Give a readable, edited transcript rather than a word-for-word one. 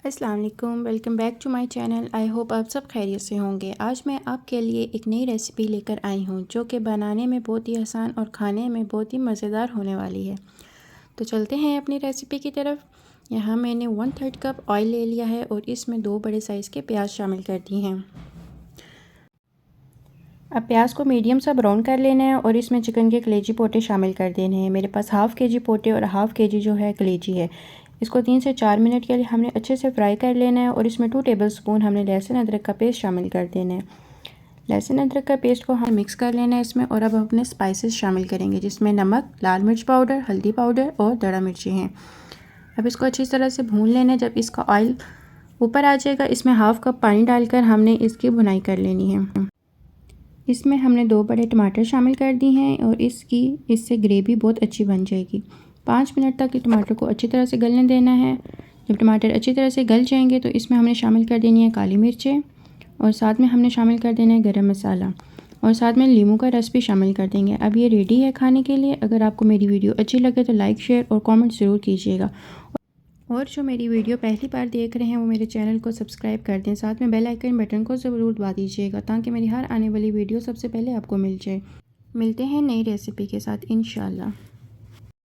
अस्सलाम वालेकुम, welcome back to my channel. I hope आप सब खैरियत से होंगे। आज मैं आपके लिए एक नई रेसिपी लेकर आई हूँ जो कि बनाने में बहुत ही आसान और खाने में बहुत ही मज़ेदार होने वाली है। तो चलते हैं अपनी रेसिपी की तरफ। यहाँ मैंने 1/3 कप ऑयल ले लिया है और इसमें 2 बड़े साइज़ के प्याज शामिल कर दिए हैं। अब प्याज को मीडियम सा ब्राउन कर लेना है और इसमें चिकन के कलेजी पोटे शामिल कर देने हैं। मेरे पास हाफ़ के जी पोटे और हाफ़ के जी जो है कलेजी है। इसको 3 से 4 मिनट के लिए हमने अच्छे से फ्राई कर लेना है और इसमें 2 टेबलस्पून हमने लहसुन अदरक का पेस्ट शामिल कर देना है। लहसुन अदरक का पेस्ट को हम मिक्स कर लेना है इसमें। और अब हम अपने स्पाइसेस शामिल करेंगे जिसमें नमक, लाल मिर्च पाउडर, हल्दी पाउडर और दड़ा मिर्ची हैं। अब इसको अच्छी तरह से भून लेना है। जब इसका ऑयल ऊपर आ जाएगा इसमें हाफ़ कप पानी डालकर हमने इसकी भुनाई कर लेनी है। इसमें हमने 2 बड़े टमाटर शामिल कर दिए हैं और इससे ग्रेवी बहुत अच्छी बन जाएगी। 5 मिनट तक टमाटर को अच्छी तरह से गलने देना है। जब टमाटर अच्छी तरह से गल जाएंगे तो इसमें हमने शामिल कर देनी है काली मिर्चें और साथ में हमने शामिल कर देना है गरम मसाला और साथ में नींबू का रस भी शामिल कर देंगे। अब ये रेडी है खाने के लिए। अगर आपको मेरी वीडियो अच्छी लगे तो लाइक, शेयर और कमेंट ज़रूर कीजिएगा। और जो मेरी वीडियो पहली बार देख रहे हैं वो मेरे चैनल को सब्सक्राइब कर दें। साथ में बेल आइकन बटन को ज़रूर दबा दीजिएगा ताकि मेरी हर आने वाली वीडियो सबसे पहले आपको मिल जाए। मिलते हैं नई रेसिपी के साथ इंशाल्लाह।